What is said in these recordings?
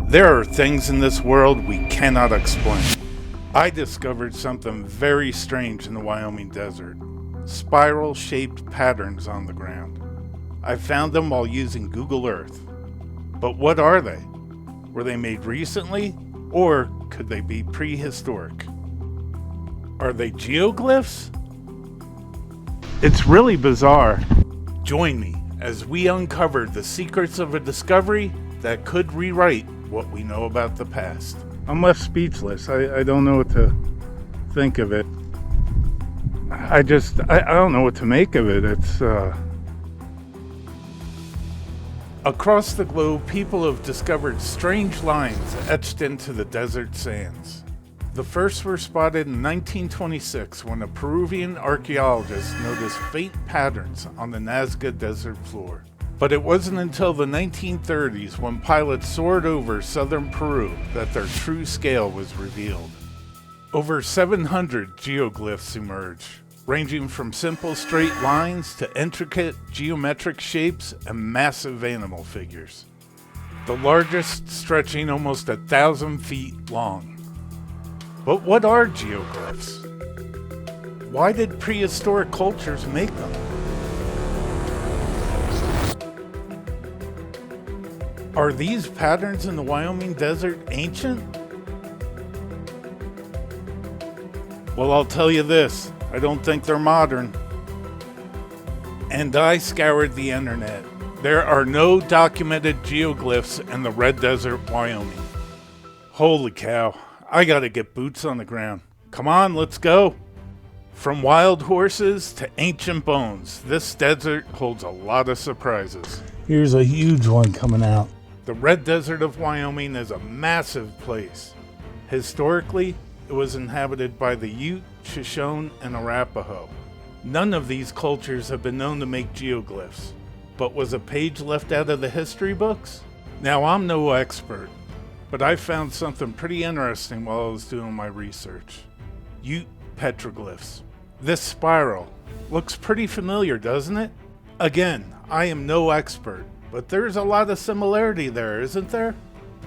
There are things in this world we cannot explain. I discovered something very strange in the Wyoming desert. Spiral-shaped patterns on the ground. I found them while using Google Earth. But what are they? Were they made recently? Or could they be prehistoric? Are they geoglyphs? It's really bizarre. Join me as we uncover the secrets of a discovery that could rewrite what we know about the past. I'm left speechless. I don't know what to think of it. I don't know what to make of it. It's Across the globe, people have discovered strange lines etched into the desert sands. The first were spotted in 1926 when a Peruvian archaeologist noticed faint patterns on the Nazca desert floor. But it wasn't until the 1930s, when pilots soared over southern Peru, that their true scale was revealed. Over 700 geoglyphs emerged, ranging from simple straight lines to intricate geometric shapes and massive animal figures. The largest stretching almost 1,000 feet long. But what are geoglyphs? Why did prehistoric cultures make them? Are these patterns in the Wyoming desert ancient? Well, I'll tell you this, I don't think they're modern. And I scoured the internet. There are no documented geoglyphs in the Red Desert, Wyoming. Holy cow, I gotta get boots on the ground. Come on, let's go. From wild horses to ancient bones, this desert holds a lot of surprises. Here's a huge one coming out. The Red Desert of Wyoming is a massive place. Historically, it was inhabited by the Ute, Shoshone, and Arapaho. None of these cultures have been known to make geoglyphs. But was a page left out of the history books? Now, I'm no expert, but I found something pretty interesting while I was doing my research. Ute petroglyphs. This spiral looks pretty familiar, doesn't it? Again, I am no expert, but there's a lot of similarity there, isn't there?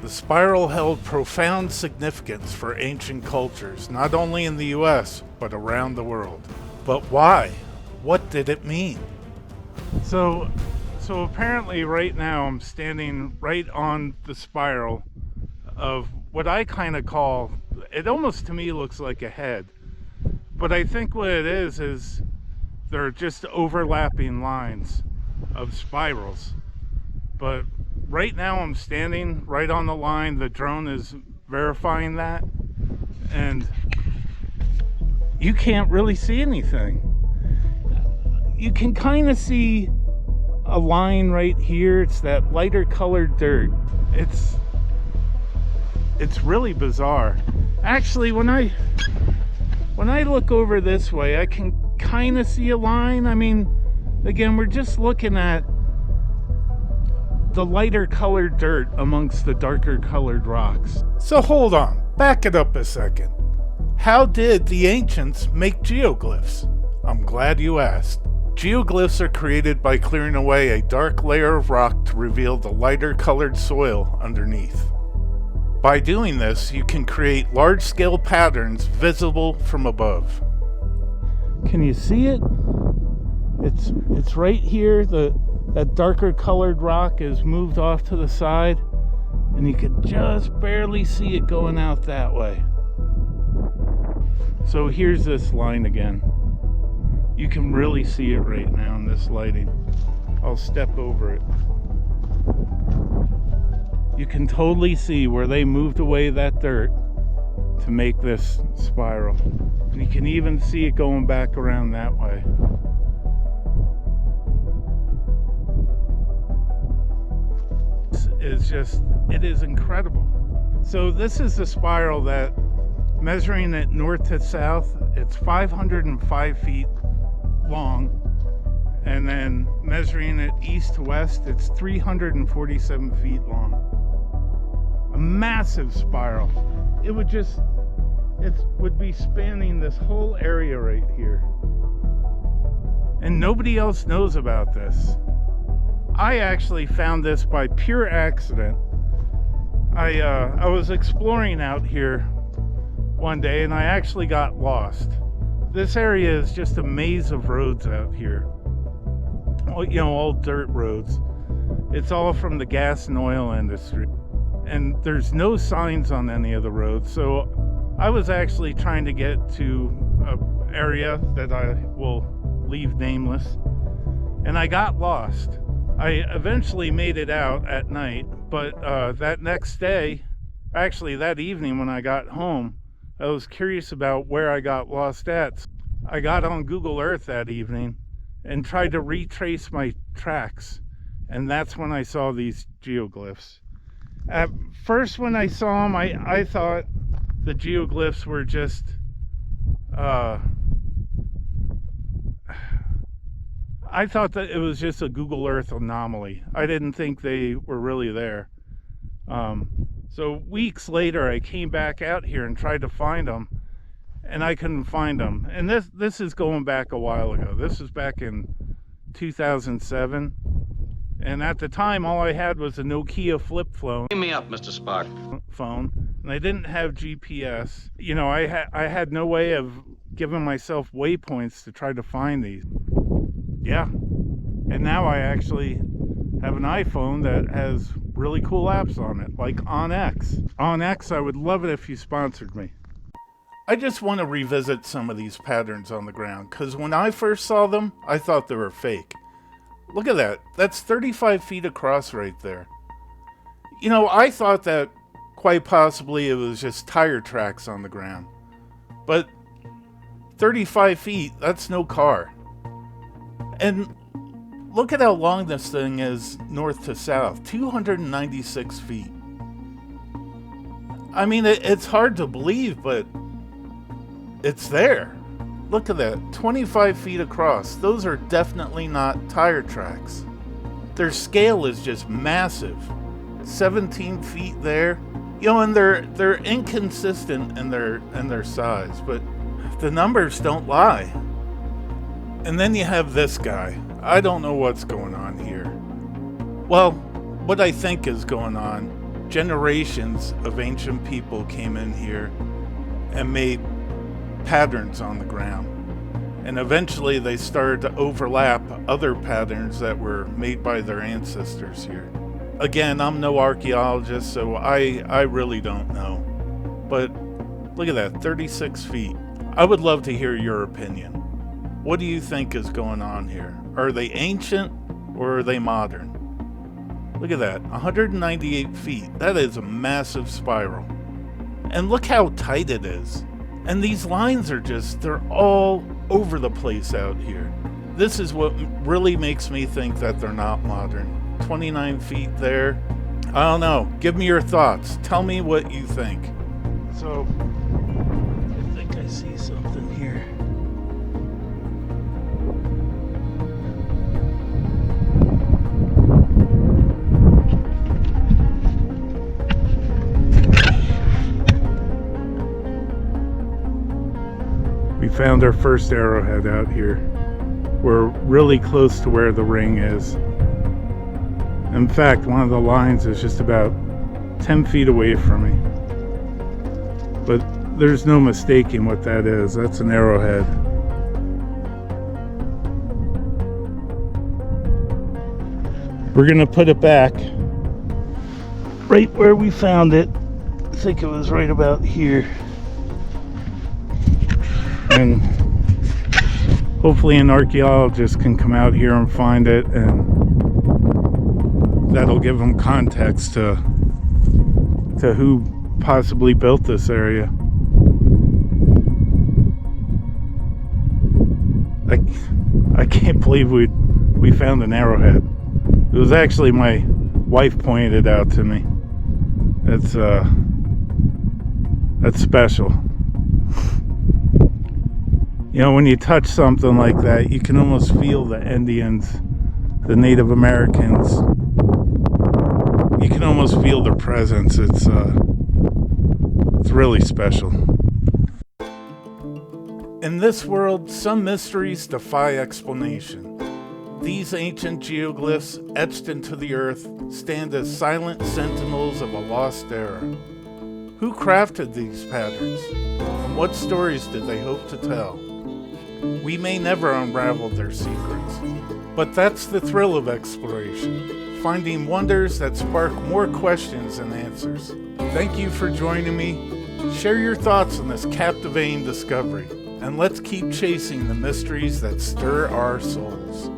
The spiral held profound significance for ancient cultures, not only in the US, but around the world. But why? What did it mean? So apparently right now I'm standing right on the spiral of what I kind of call, it almost to me looks like a head. But I think what it is they're just overlapping lines of spirals. But right now I'm standing right on the line. The drone is verifying that. And you can't really see anything. You can kind of see a line right here. It's that lighter colored dirt. It's really bizarre. Actually, when I look over this way, I can kind of see a line. I mean, again, we're just looking at the lighter colored dirt amongst the darker colored rocks. So hold on, back it up a second. How did the ancients make geoglyphs? I'm glad you asked. Geoglyphs are created by clearing away a dark layer of rock to reveal the lighter colored soil underneath. By doing this, you can create large-scale patterns visible from above. Can you see it? It's right here. That darker colored rock is moved off to the side, and you can just barely see it going out that way. So here's this line again. You can really see it right now in this lighting. I'll step over it. You can totally see where they moved away that dirt to make this spiral. And you can even see it going back around that way. It is incredible. So this is the spiral that, measuring it north to south, it's 505 feet long, and then measuring it east to west, it's 347 feet long. A massive spiral. It would be spanning this whole area right here. And nobody else knows about this. I actually found this by pure accident. I was exploring out here one day and I actually got lost. This area is just a maze of roads out here. All dirt roads. It's all from the gas and oil industry. And there's no signs on any of the roads. So I was actually trying to get to an area that I will leave nameless. And I got lost. I eventually made it out at night, but that next day, actually that evening when I got home, I was curious about where I got lost at. I got on Google Earth that evening and tried to retrace my tracks, and that's when I saw these geoglyphs. At first, when I saw them, I thought the geoglyphs were just I thought that it was just a Google Earth anomaly. I didn't think they were really there. So weeks later, I came back out here and tried to find them, and I couldn't find them. And this is going back a while ago. This was back in 2007. And at the time, all I had was a Nokia flip phone. Give me up, Mr. Spark. Phone, and I didn't have GPS. I had no way of giving myself waypoints to try to find these. Yeah, and now I actually have an iPhone that has really cool apps on it, like OnX. OnX, I would love it if you sponsored me. I just want to revisit some of these patterns on the ground, because when I first saw them, I thought they were fake. Look at that. That's 35 feet across right there. I thought that quite possibly it was just tire tracks on the ground. But 35 feet, that's no car. And look at how long this thing is north to south. 296 feet. I mean, it's hard to believe, but it's there. Look at that, 25 feet across. Those are definitely not tire tracks. Their scale is just massive. 17 feet there. And they're inconsistent in their size, but the numbers don't lie. And then you have this guy. I don't know what's going on here. Well, what I think is going on, generations of ancient people came in here and made patterns on the ground, and eventually they started to overlap other patterns that were made by their ancestors here. Again, I'm no archaeologist, so I really don't know, but look at that, 36 feet. I would love to hear your opinion. What do you think is going on here? Are they ancient or are they modern? Look at that, 198 feet. That is a massive spiral, and look how tight it is. And these lines they're all over the place out here. This is what really makes me think that they're not modern. 29 feet there. I don't know. Give me your thoughts. Tell me what you think. So, I think I see something here. We found our first arrowhead out here. We're really close to where the ring is. In fact, one of the lines is just about 10 feet away from me. But there's no mistaking what that is. That's an arrowhead. We're gonna put it back right where we found it. I think it was right about here. And hopefully an archaeologist can come out here and find it, and that'll give them context to who possibly built this area. I can't believe we found an arrowhead. It was actually my wife pointed it out to me. That's special. When you touch something like that, you can almost feel the Indians, the Native Americans. You can almost feel their presence. It's really special. In this world, some mysteries defy explanation. These ancient geoglyphs, etched into the earth, stand as silent sentinels of a lost era. Who crafted these patterns? And what stories did they hope to tell? We may never unravel their secrets, but that's the thrill of exploration, finding wonders that spark more questions than answers. Thank you for joining me. Share your thoughts on this captivating discovery, and let's keep chasing the mysteries that stir our souls.